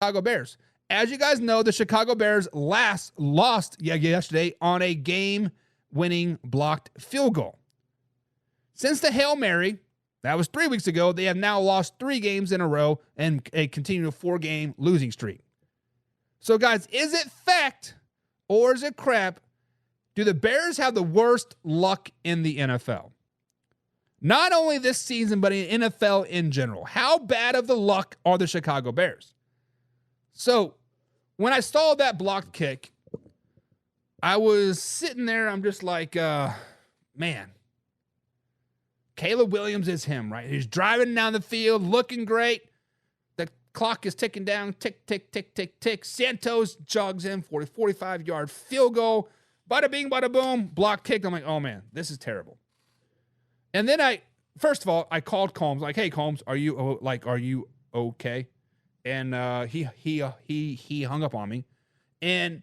Chicago Bears. As you guys know, the Chicago Bears lost yesterday on a game-winning blocked field goal. Since the Hail Mary, that was 3 weeks ago, they have now lost 3 games in a row and a continued 4-game losing streak. So, guys, is it fact or is it crap? Do the Bears have the worst luck in the NFL? Not only this season, but in NFL in general. How bad of the luck are the Chicago Bears? So, when I saw that blocked kick, I was sitting there, I'm just like, man. Caleb Williams is him, right? He's driving down the field, looking great. The clock is ticking down, tick, tick, tick, tick, tick. Santos jogs in for a 45-yard field goal. Bada bing, bada boom, block kick. I'm like, oh man, this is terrible. And then first of all, I called Combs, like, hey Combs, are you okay? And he hung up on me. And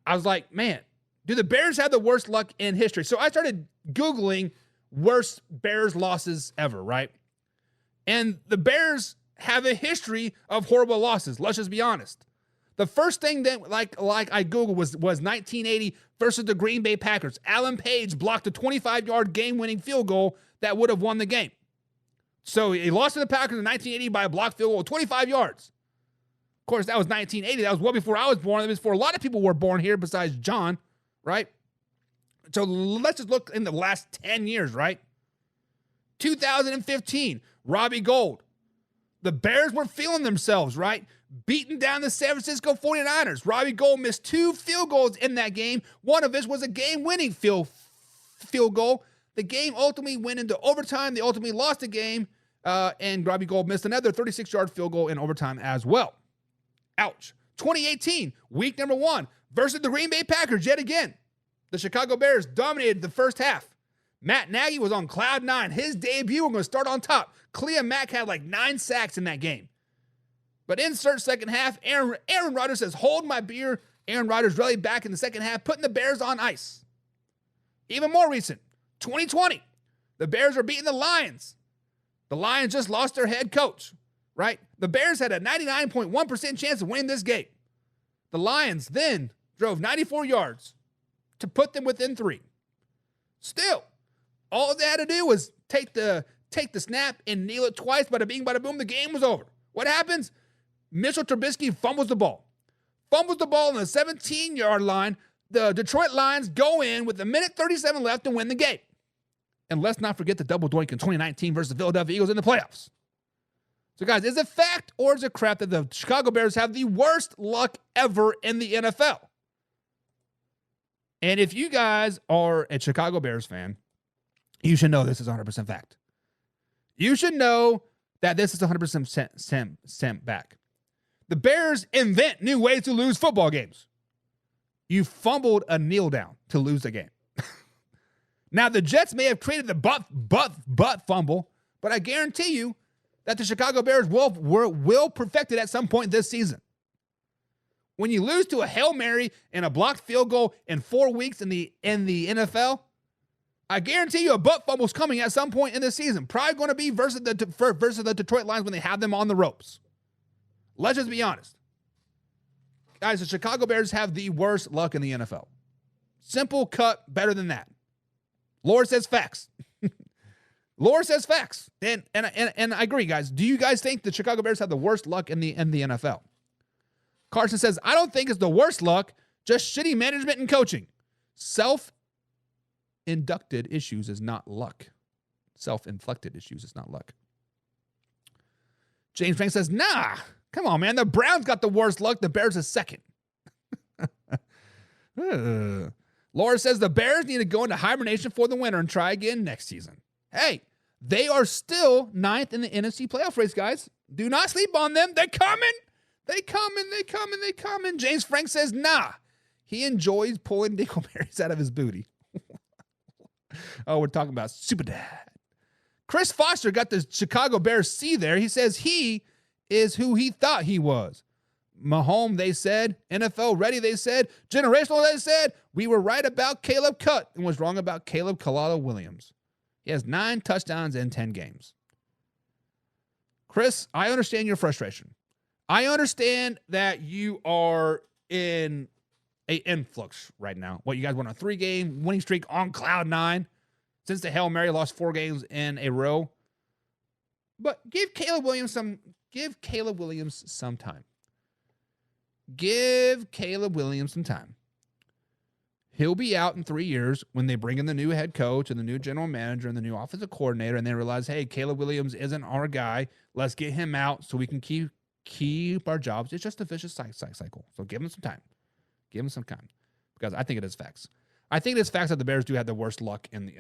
I was like, man, do the Bears have the worst luck in history? So I started Googling worst Bears losses ever, right? And the Bears have a history of horrible losses. Let's just be honest. The first thing that like I Googled was 1980 versus the Green Bay Packers. Alan Page blocked a 25-yard game-winning field goal that would have won the game. So he lost to the Packers in 1980 by a blocked field goal of 25 yards. Of course, that was 1980. That was well before I was born. That was before a lot of people were born here besides John, right? So let's just look in the last 10 years, right? 2015, Robbie Gould. The Bears were feeling themselves, right? Beating down the San Francisco 49ers. Robbie Gould missed 2 field goals in that game. One of which was a game-winning field goal. The game ultimately went into overtime. They ultimately lost the game, and Robbie Gould missed another 36-yard field goal in overtime as well. Ouch. 2018, week number 1, versus the Green Bay Packers yet again. The Chicago Bears dominated the first half. Matt Nagy was on cloud 9. His debut, we're going to start on top. Khalil Mack had like 9 sacks in that game. But insert second half, Aaron Rodgers says, hold my beer. Aaron Rodgers rallied back in the second half, putting the Bears on ice. Even more recent, 2020, the Bears are beating the Lions. The Lions just lost their head coach, right? The Bears had a 99.1% chance of winning this game. The Lions then drove 94 yards to put them within 3. Still, all they had to do was take the snap and kneel it twice, bada bing, bada boom, the game was over. What happens? Mitchell Trubisky fumbles the ball. Fumbles the ball on the 17-yard line. The Detroit Lions go in with 1:37 left to win the game. And let's not forget the double doink in 2019 versus the Philadelphia Eagles in the playoffs. So, guys, is it fact or is it crap that the Chicago Bears have the worst luck ever in the NFL? And if you guys are a Chicago Bears fan, you should know this is 100% fact. You should know that this is 100% back. The Bears invent new ways to lose football games. You fumbled a kneel down to lose the game. Now, the Jets may have created the butt fumble, but I guarantee you that the Chicago Bears will perfect it at some point this season. When you lose to a Hail Mary and a blocked field goal in 4 weeks in the NFL, I guarantee you a butt fumble's coming at some point in the season. Probably going to be versus the Detroit Lions when they have them on the ropes. Let's just be honest. Guys, the Chicago Bears have the worst luck in the NFL. Simple cut, better than that. Lord says facts. Lord says facts. And I agree, guys. Do you guys think the Chicago Bears have the worst luck in the NFL? Carson says, I don't think it's the worst luck, just shitty management and coaching. Self-inducted issues is not luck. Self-inflicted issues is not luck. James Frank says, nah, come on, man. The Browns got the worst luck. The Bears is second. Laura says the Bears need to go into hibernation for the winter and try again next season. Hey, they are still 9th in the NFC playoff race, guys. Do not sleep on them. They're coming. They coming. James Frank says, nah. He enjoys pulling dingleberries out of his booty. Oh, we're talking about Super Dad. Chris Foster got the Chicago Bears C there. He says he is who he thought he was. Mahomes, they said. NFL ready, they said. Generational, they said. We were right about Caleb Cutt and was wrong about Caleb Kalala Williams. He has 9 touchdowns in 10 games. Chris, I understand your frustration. I understand that you are in a influx right now. What, you guys went on a 3-game winning streak on cloud 9 since the Hail Mary lost 4 games in a row. But give Caleb Williams some time. Give Caleb Williams some time. He'll be out in 3 years when they bring in the new head coach and the new general manager and the new offensive coordinator, and they realize, hey, Caleb Williams isn't our guy. Let's get him out so we can keep our jobs. It's just a vicious cycle. So give him some time. Give him some time. Because I think it is facts. I think it is facts that the Bears do have the worst luck in the